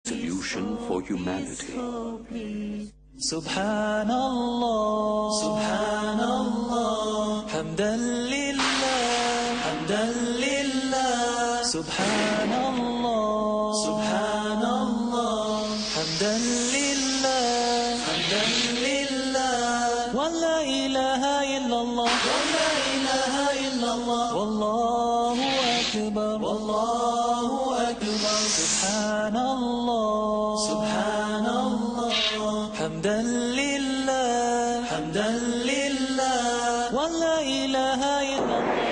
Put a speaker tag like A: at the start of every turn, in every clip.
A: solution for humanity.
B: Subhanallah, Subhanallah, Hamdan Lillah, Hamdan Lillah, Subhanallah, Subhanallah, Hamdan Lillah, Hamdan Lillah, wa la ilaha illallah, wa la ilaha illallah, wallahu akbar, wallahu akbar, Subhanallah, Subhanallah, Hamdan Lillah, Hamdan Lillah, wa la ilaha illallah.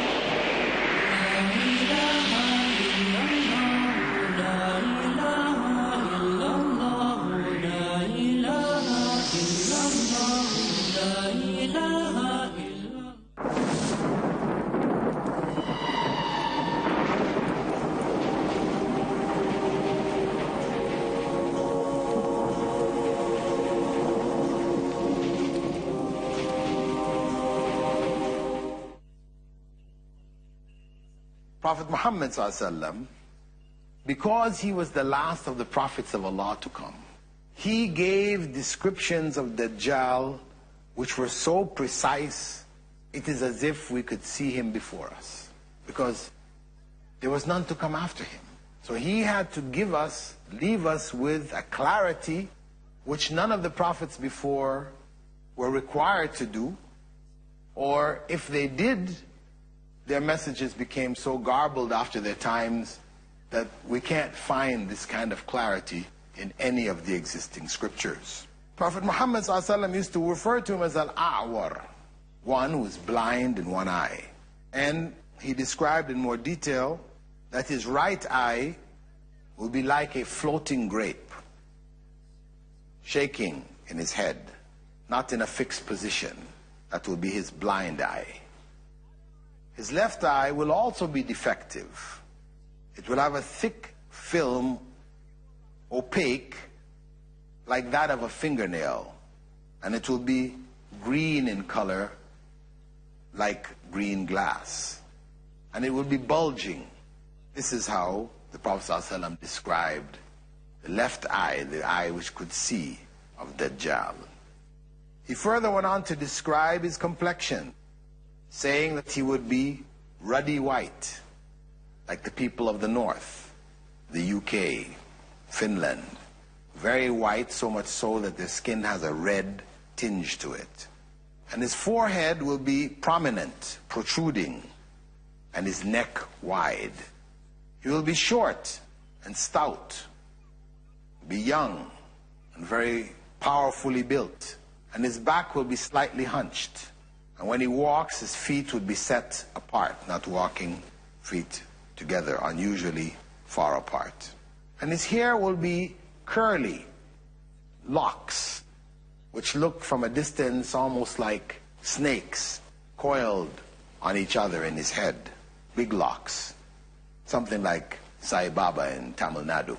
C: Prophet Muhammad ﷺ, because he was the last of the prophets of Allah to come, he gave descriptions of Dajjal which were so precise, it is as if we could see him before us, because there was none to come after him. So he had to leave us with a clarity which none of the prophets before were required to do, or if they did, their messages became so garbled after their times that we can't find this kind of clarity in any of the existing scriptures. Prophet Muhammad ﷺ used to refer to him as al-a'war, one who is blind in one eye. And he described in more detail that his right eye will be like a floating grape, shaking in his head, not in a fixed position. That will be his blind eye. His left eye will also be defective. It will have a thick film, opaque, like that of a fingernail, and it will be green in color, like green glass, and it will be bulging. This is how the Prophet ﷺ described the left eye, the eye which could see, of Dajjal. He further went on to describe his complexion, saying that he would be ruddy white, like the people of the north, the UK, Finland. Very white, so much so that their skin has a red tinge to it. And his forehead will be prominent, protruding, and his neck wide. He will be short and stout, be young and very powerfully built, and his back will be slightly hunched. And when he walks, his feet would be set apart, not walking feet together, unusually far apart. And his hair will be curly locks, which look from a distance almost like snakes coiled on each other in his head. Big locks, something like Sai Baba in Tamil Nadu,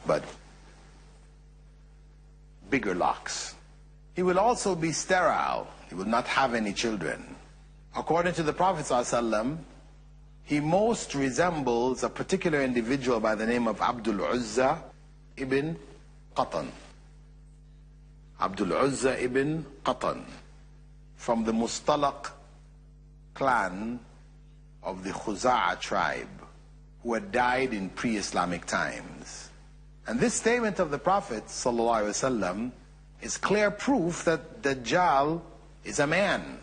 C: but bigger locks. He will also be sterile. He will not have any children. According to the Prophet ﷺ, he most resembles a particular individual by the name of Abdul Uzza ibn Qatan. Abdul Uzza ibn Qatan, from the Mustalaq clan of the Khuza'a tribe, who had died in pre-Islamic times. And this statement of the Prophet ﷺ is clear proof that Dajjal is a man,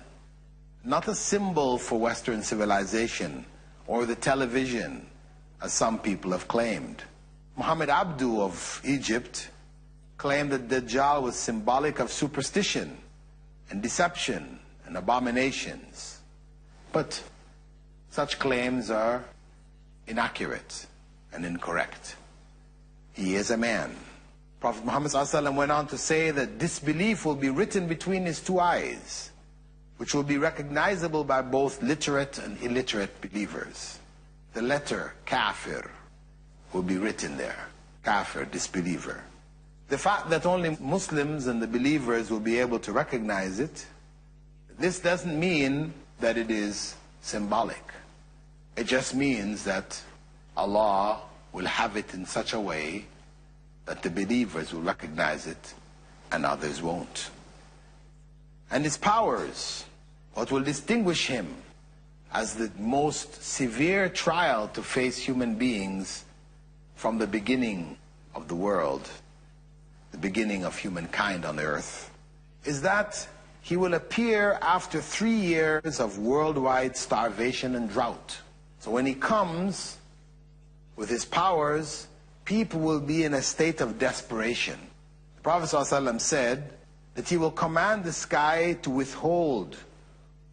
C: not a symbol for Western civilization or the television, as some people have claimed. Muhammad Abdu of Egypt claimed that Dajjal was symbolic of superstition and deception and abominations. But such claims are inaccurate and incorrect. He is a man. Prophet Muhammad ﷺ went on to say that disbelief will be written between his two eyes, which will be recognizable by both literate and illiterate believers. The letter kafir will be written there. Kafir, disbeliever. The fact that only Muslims and the believers will be able to recognize it, this doesn't mean that it is symbolic. It just means that Allah will have it in such a way that the believers will recognize it and others won't. And his powers, what will distinguish him as the most severe trial to face human beings from the beginning of the world, the beginning of humankind on earth, is that he will appear after 3 years of worldwide starvation and drought. So when he comes with his powers, people will be in a state of desperation. The Prophet ﷺ said that he will command the sky to withhold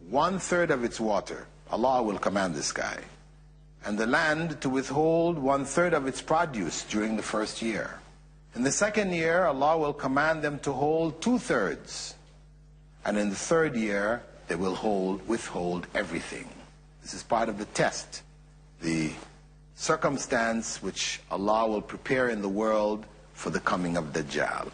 C: 1/3 of its water. Allah will command the sky. And the land to withhold 1/3 of its produce during the first year. In the second year, Allah will command them to hold 2/3. And in the third year, they will withhold everything. This is part of the test, the circumstance which Allah will prepare in the world for the coming of Dajjal.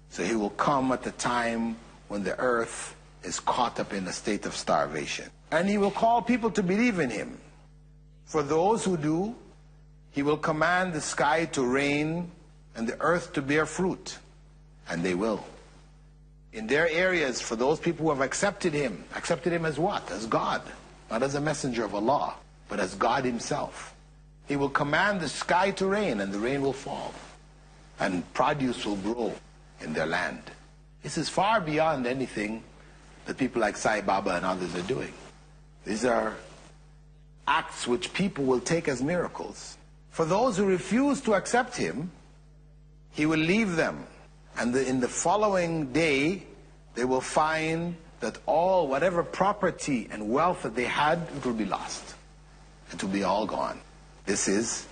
C: So he will come at a time when the earth is caught up in a state of starvation. And he will call people to believe in him. For those who do, he will command the sky to rain and the earth to bear fruit. And they will. In their areas, for those people who have accepted him as what? As God. Not as a messenger of Allah, but as God himself. He will command the sky to rain and the rain will fall. And produce will grow in their land. This is far beyond anything that people like Sai Baba and others are doing. These are acts which people will take as miracles. For those who refuse to accept him, he will leave them. And in the following day, they will find that whatever property and wealth that they had, it will be lost. It will be all gone. This is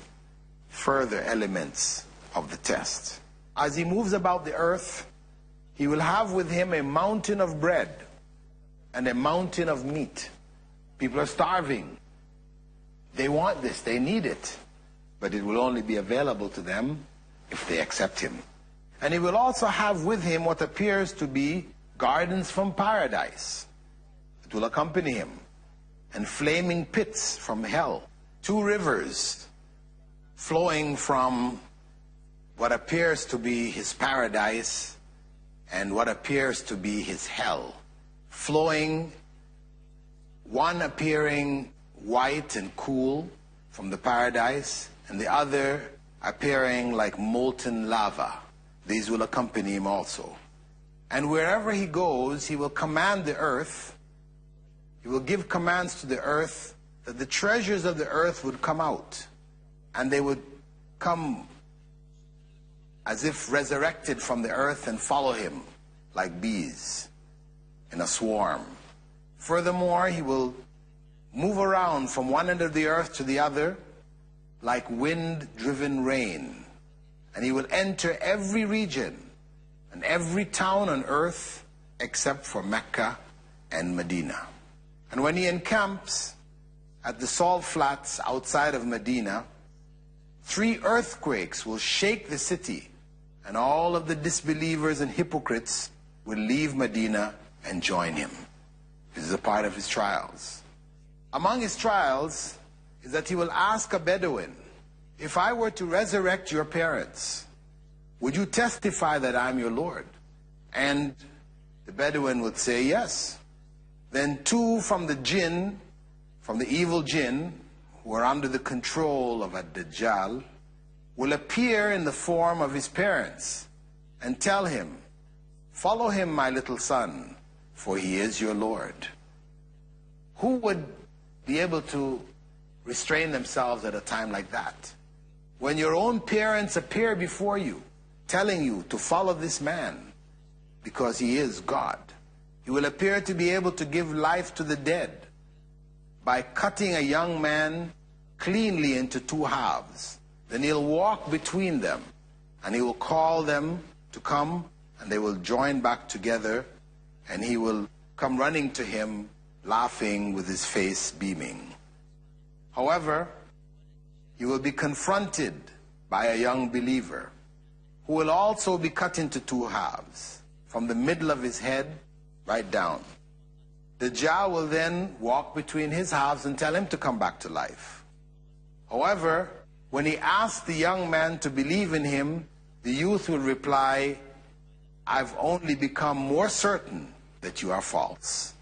C: further elements of the test. As he moves about the earth, he will have with him a mountain of bread and a mountain of meat. People are starving. They want this, they need it. But it will only be available to them if they accept him. And he will also have with him what appears to be gardens from paradise. It will accompany him. And flaming pits from hell. 2 rivers flowing from what appears to be his paradise and what appears to be his hell. Flowing, one appearing white and cool from the paradise, and the other appearing like molten lava. These will accompany him also. And wherever he goes, he will command the earth, he will give commands to the earth that the treasures of the earth would come out. And they would come as if resurrected from the earth and follow him like bees in a swarm. Furthermore, he will move around from one end of the earth to the other like wind-driven rain. And he will enter every region and every town on earth except for Mecca and Medina. And when he encamps at the salt flats outside of Medina, 3 earthquakes will shake the city, and all of the disbelievers and hypocrites will leave Medina and join him. This is a part of his trials. Among his trials is that he will ask a Bedouin, if I were to resurrect your parents, would you testify that I'm your Lord? And the Bedouin would say yes. Then 2 from the jinn, from the evil jinn, who are under the control of a Dajjal, will appear in the form of his parents and tell him, follow him, my little son, for he is your Lord. Who would be able to restrain themselves at a time like that? When your own parents appear before you, telling you to follow this man, because he is God. He will appear to be able to give life to the dead by cutting a young man cleanly into 2 halves. Then he'll walk between them, and he will call them to come, and they will join back together, and he will come running to him, laughing with his face beaming. However, he will be confronted by a young believer who will also be cut into 2 halves, from the middle of his head right down. Dajjal will then walk between his halves and tell him to come back to life. However, When he asked the young man to believe in him, the youth will reply, I've only become more certain that you are false.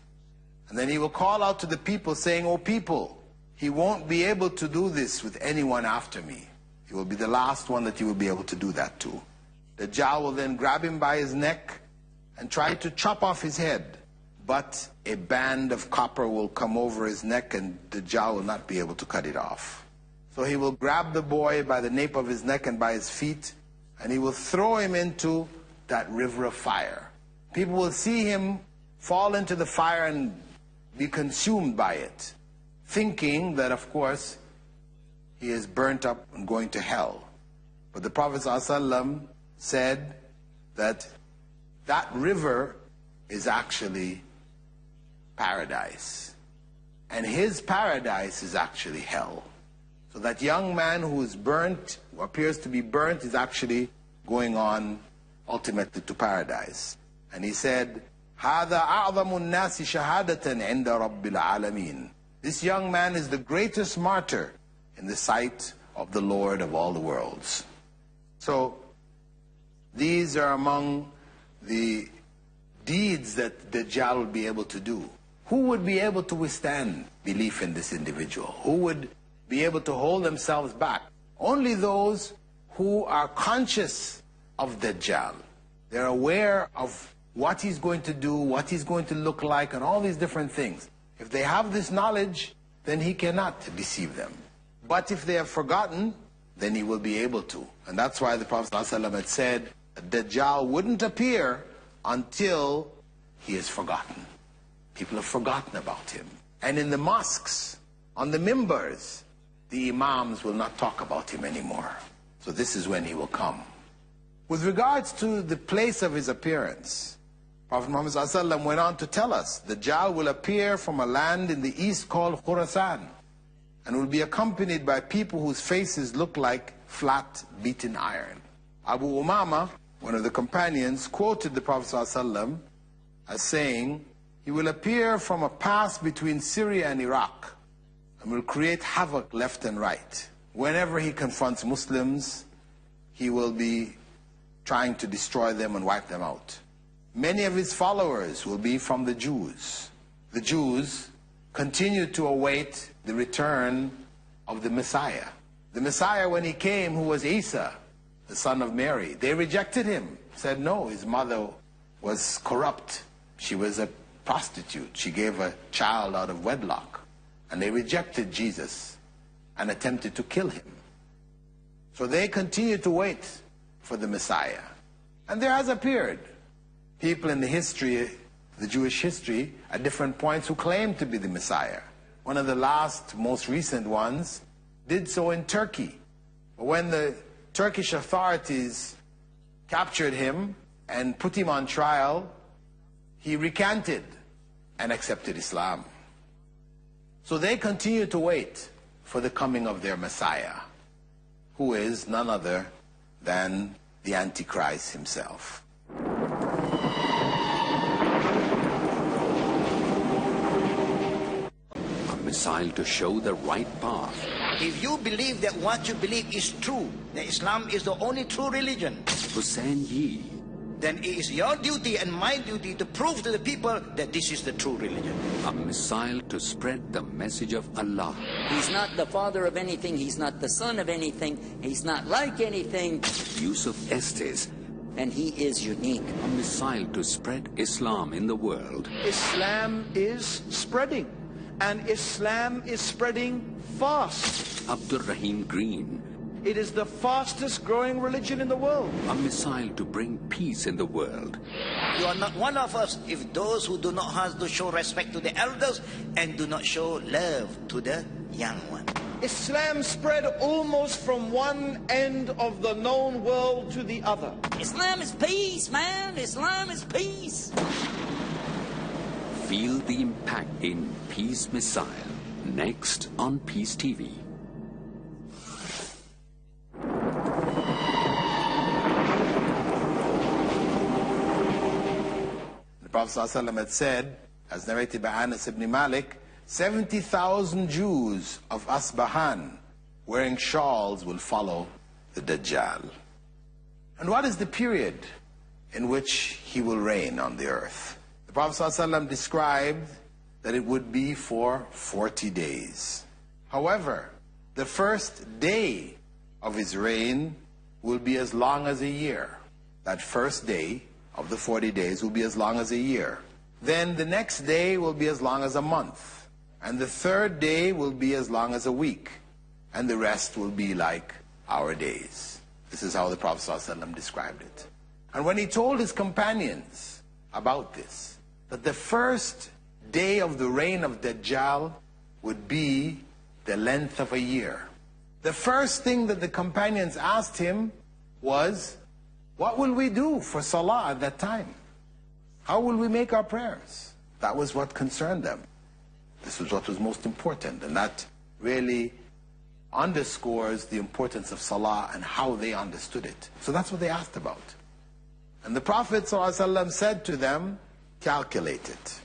C: And then he will call out to the people saying, O people, he won't be able to do this with anyone after me. He will be the last one that you will be able to do that to. Dajjal will then grab him by his neck and try to chop off his head. But a band of copper will come over his neck and Dajjal will not be able to cut it off. So he will grab the boy by the nape of his neck and by his feet, and he will throw him into that river of fire. People will see him fall into the fire and be consumed by it, thinking that, of course, he is burnt up and going to hell. But the Prophet ﷺ said that that river is actually paradise, and his paradise is actually hell. So that young man who is burnt, who appears to be burnt, is actually going on ultimately to paradise. And he said, هَذَا أَعْظَمُ النَّاسِ شَهَادَةً عِنْدَ رَبِّ الْعَالَمِينَ. This young man is the greatest martyr in the sight of the Lord of all the worlds. So these are among the deeds that Dajjal will be able to do. Who would be able to withstand belief in this individual? Who would be able to hold themselves back? Only those who are conscious of Dajjal. They're aware of what he's going to do, what he's going to look like, and all these different things. If they have this knowledge, then he cannot deceive them. But if they have forgotten, then he will be able to. And that's why the Prophet ﷺ had said, Dajjal wouldn't appear until he is forgotten. People have forgotten about him. And in the mosques, on the mimbars, the imams will not talk about him anymore. So this is when he will come. With regards to the place of his appearance, Prophet Muhammad ﷺ went on to tell us, Dajjal will appear from a land in the east called Khurasan, and will be accompanied by people whose faces look like flat beaten iron. Abu Umama, one of the companions, quoted the Prophet ﷺ as saying, he will appear from a pass between Syria and Iraq and will create havoc left and right. Whenever he confronts Muslims, he will be trying to destroy them and wipe them out. Many of his followers will be from the Jews. The Jews continue to await the return of the Messiah. The Messiah, when he came, who was Isa, the son of Mary, they rejected him, said no, his mother was corrupt. She was a prostitute. She gave a child out of wedlock. And they rejected Jesus and attempted to kill him. So they continued to wait for the Messiah. And there has appeared people in the history, the Jewish history, at different points who claimed to be the Messiah. One of the last, most recent ones did so in Turkey. But when the Turkish authorities captured him and put him on trial, he recanted and accepted Islam. So they continue to wait for the coming of their Messiah, who is none other than the Antichrist himself.
A: A missile to show the right path.
D: If you believe that what you believe is true, that Islam is the only true religion,
A: Hussein Yi.
D: then it is your duty and my duty to prove to the people that this is the true religion.
A: A missile to spread the message of Allah.
E: He's not the father of anything. He's not the son of anything. He's not like anything.
A: Yusuf Estes.
E: And he is unique.
A: A missile to spread Islam in the world.
F: Islam is spreading, and Islam is spreading fast.
A: Abdul Rahim Green.
F: It is the fastest growing religion in the world.
A: A missile to bring peace in the world.
D: You are not one of us if those who do not have to show respect to the elders and do not show love to the young one.
F: Islam spread almost from one end of the known world to the other.
E: Islam is peace, man. Islam is peace.
A: Feel the impact in Peace Missile. Next on Peace TV.
C: The Prophet ﷺ had said, as narrated by Anas ibn Malik, 70,000 Jews of Asbahan wearing shawls will follow the Dajjal. And what is the period in which he will reign on the earth? The Prophet ﷺ described that it would be for 40 days. However, the first day of his reign will be as long as a year. That first day of the 40 days will be as long as a year. Then the next day will be as long as a month. And the third day will be as long as a week. And the rest will be like our days. This is how the Prophet ﷺ described it. And when he told his companions about this, that the first day of the reign of Dajjal would be the length of a year, the first thing that the companions asked him was, what will we do for Salah at that time? How will we make our prayers? That was what concerned them. This was what was most important, and that really underscores the importance of Salah and how they understood it. So that's what they asked about. And the Prophet ﷺ said to them, calculate it.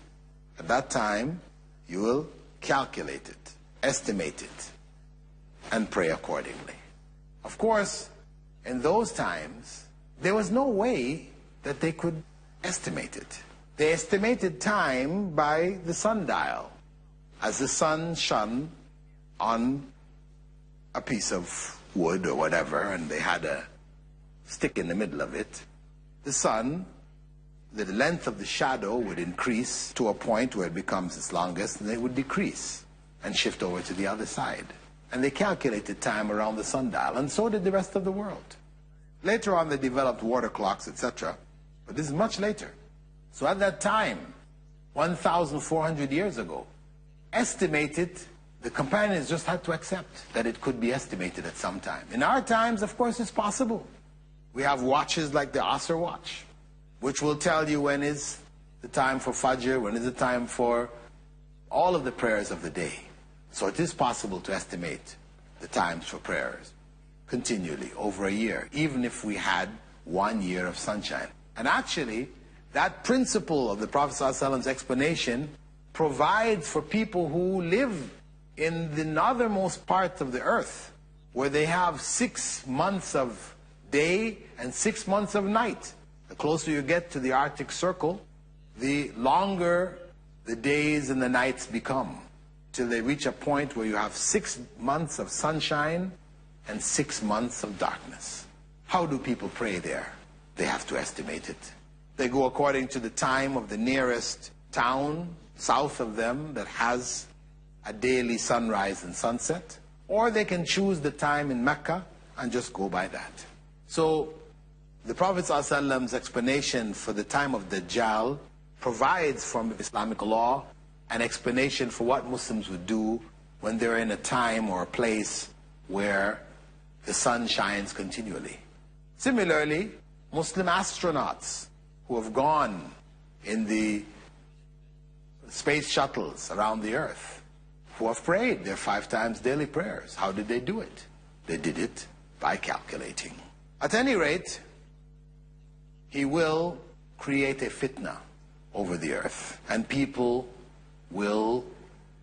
C: At that time, you will calculate it, estimate it, and pray accordingly. Of course, in those times, there was no way that they could estimate it. They estimated time by the sundial. As the sun shone on a piece of wood or whatever, and they had a stick in the middle of it, the sun, the length of the shadow would increase to a point where it becomes its longest, and it would decrease and shift over to the other side. And they calculated time around the sundial, and so did the rest of the world. Later on, they developed water clocks, etc. But this is much later. So at that time, 1,400 years ago, estimated, the companions just had to accept that it could be estimated at some time. In our times, of course, it's possible. We have watches like the Asr watch, which will tell you when is the time for Fajr, when is the time for all of the prayers of the day. So it is possible to estimate the times for prayers continually over a year, even if we had 1 year of sunshine. And actually, that principle of the Prophet ﷺ's explanation provides for people who live in the northernmost part of the earth, where they have 6 months of day and 6 months of night. The closer you get to the Arctic Circle, the longer the days and the nights become, till they reach a point where you have 6 months of sunshine and 6 months of darkness. How do people pray there? They have to estimate it. They go according to the time of the nearest town south of them that has a daily sunrise and sunset, or they can choose the time in Mecca and just go by that. So the Prophet ﷺ's explanation for the time of Dajjal provides from Islamic law an explanation for what Muslims would do when they're in a time or a place where the sun shines continually. Similarly, Muslim astronauts who have gone in the space shuttles around the earth, who have prayed their 5 times daily prayers. How did they do it? They did it by calculating. At any rate, he will create a fitna over the earth, and people will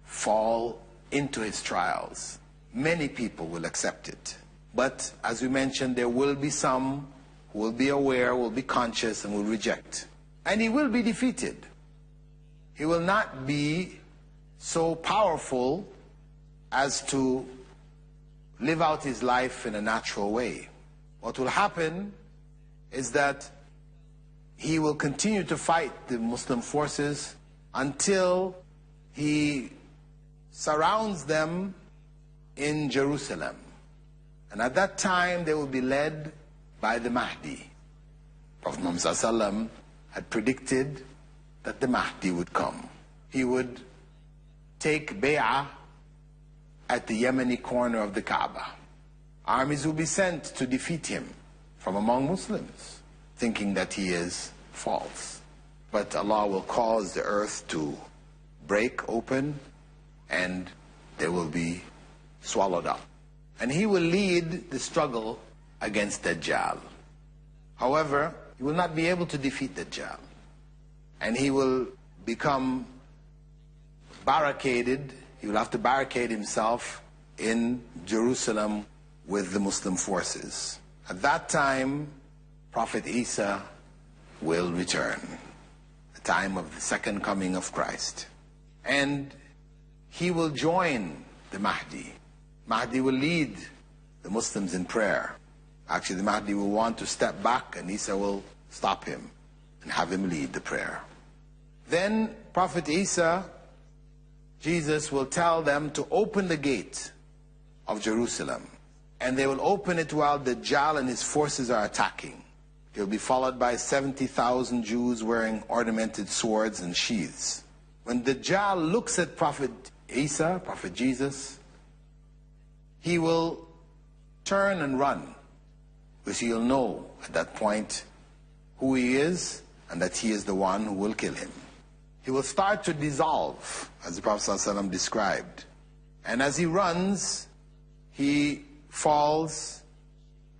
C: fall into his trials. Many people will accept it. But as we mentioned, there will be some who will be aware, will be conscious, and will reject. And he will be defeated. He will not be so powerful as to live out his life in a natural way. What will happen is that he will continue to fight the Muslim forces until he surrounds them in Jerusalem. And at that time, they will be led by the Mahdi. Prophet Muhammad ﷺ had predicted that the Mahdi would come. He would take bay'ah at the Yemeni corner of the Kaaba. Armies will be sent to defeat him from among Muslims, thinking that he is false. But Allah will cause the earth to break open and they will be swallowed up. And he will lead the struggle against Dajjal. However, he will not be able to defeat Dajjal. And he will become barricaded. He will have to barricade himself in Jerusalem with the Muslim forces. At that time, Prophet Isa will return, the time of the second coming of Christ. And he will join the Mahdi. Mahdi will lead the Muslims in prayer. Actually, the Mahdi will want to step back, and Isa will stop him and have him lead the prayer. Then Prophet Isa, Jesus, will tell them to open the gate of Jerusalem, and they will open it while Dajjal and his forces are attacking. He'll be followed by 70,000 Jews wearing ornamented swords and sheaths. When Dajjal looks at Prophet Isa, Prophet Jesus, he will turn and run, because he'll know at that point who he is and that he is the one who will kill him. He will start to dissolve, as the Prophet ﷺ described. And as he runs, he falls,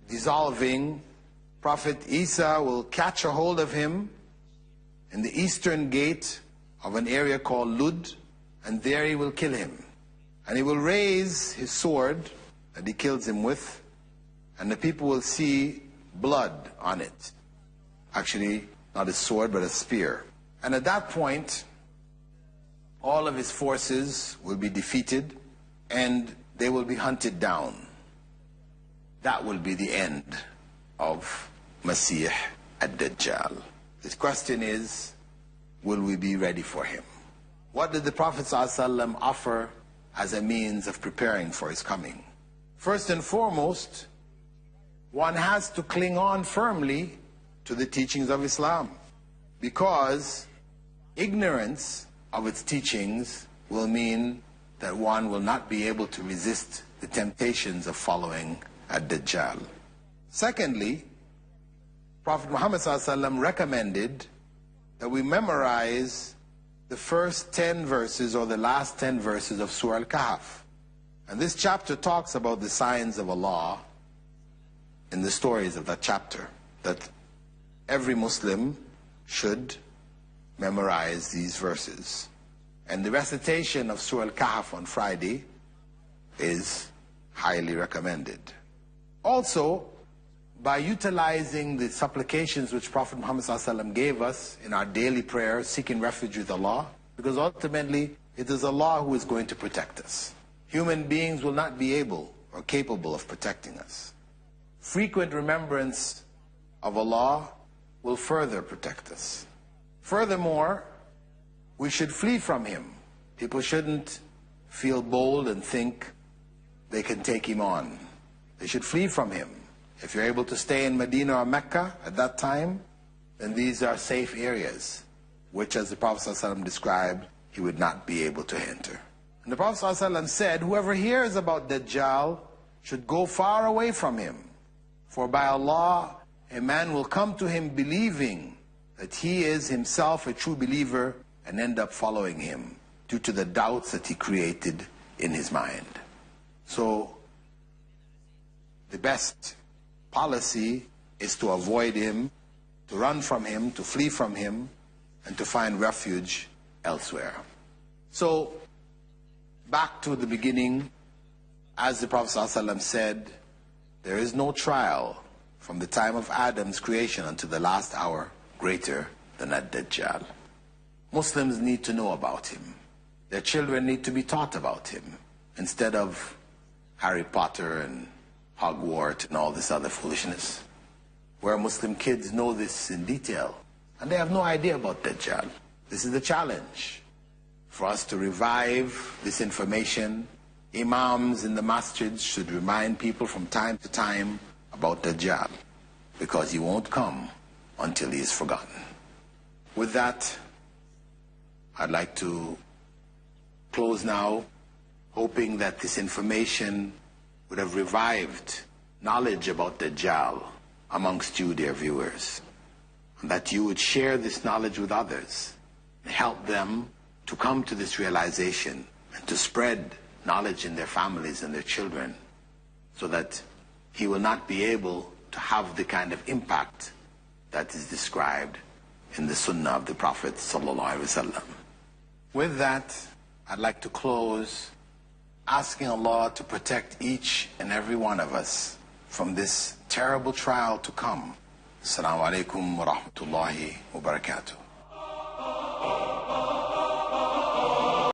C: dissolving. Prophet Isa will catch a hold of him in the eastern gate of an area called Lud, and there he will kill him. And he will raise his sword that he kills him with, and the people will see blood on it. Actually, not a sword, but a spear. And at that point, all of his forces will be defeated, and they will be hunted down. That will be the end of Masih ad-Dajjal. The question is, will we be ready for him? What did the Prophet ﷺ offer as a means of preparing for his coming? First and foremost, one has to cling on firmly to the teachings of Islam, because ignorance of its teachings will mean that one will not be able to resist the temptations of following ad-Dajjal. Secondly, Prophet Muhammad ﷺ recommended that we memorize the first 10 verses or the last 10 verses of Surah Al-Kahf. And this chapter talks about the signs of Allah in the stories of that chapter, that every Muslim should memorize these verses. And the recitation of Surah Al-Kahf on Friday is highly recommended. Also, by utilizing the supplications which Prophet Muhammad ﷺ gave us in our daily prayers, seeking refuge with Allah, because ultimately it is Allah who is going to protect us. Human beings will not be able or capable of protecting us. Frequent remembrance of Allah will further protect us. Furthermore, we should flee from him. People shouldn't feel bold and think they can take him on. They should flee from him. If you're able to stay in Medina or Mecca at that time, then these are safe areas, which, as the Prophet ﷺ described, he would not be able to enter. And the Prophet ﷺ said, whoever hears about Dajjal should go far away from him. For by Allah, a man will come to him believing that he is himself a true believer and end up following him due to the doubts that he created in his mind. So, the best policy is to avoid him, to run from him, to flee from him, and to find refuge elsewhere. So, back to the beginning, as the Prophet ﷺ said, there is no trial from the time of Adam's creation until the last hour greater than ad-Dajjal. Muslims need to know about him. Their children need to be taught about him, instead of Harry Potter and Hogwarts and all this other foolishness, where Muslim kids know this in detail, and they have no idea about Dajjal. This is the challenge, for us to revive this information. Imams in the masjids should remind people from time to time about Dajjal, because he won't come until he is forgotten. With that, I'd like to close now, hoping that this information would have revived knowledge about Dajjal amongst you, dear viewers, and that you would share this knowledge with others and help them to come to this realization and to spread knowledge in their families and their children, so that he will not be able to have the kind of impact that is described in the Sunnah of the Prophet ﷺ. With that, I'd like to close asking Allah to protect each and every one of us from this terrible trial to come. Assalamu alaikum wa rahmatullahi wa barakatuh.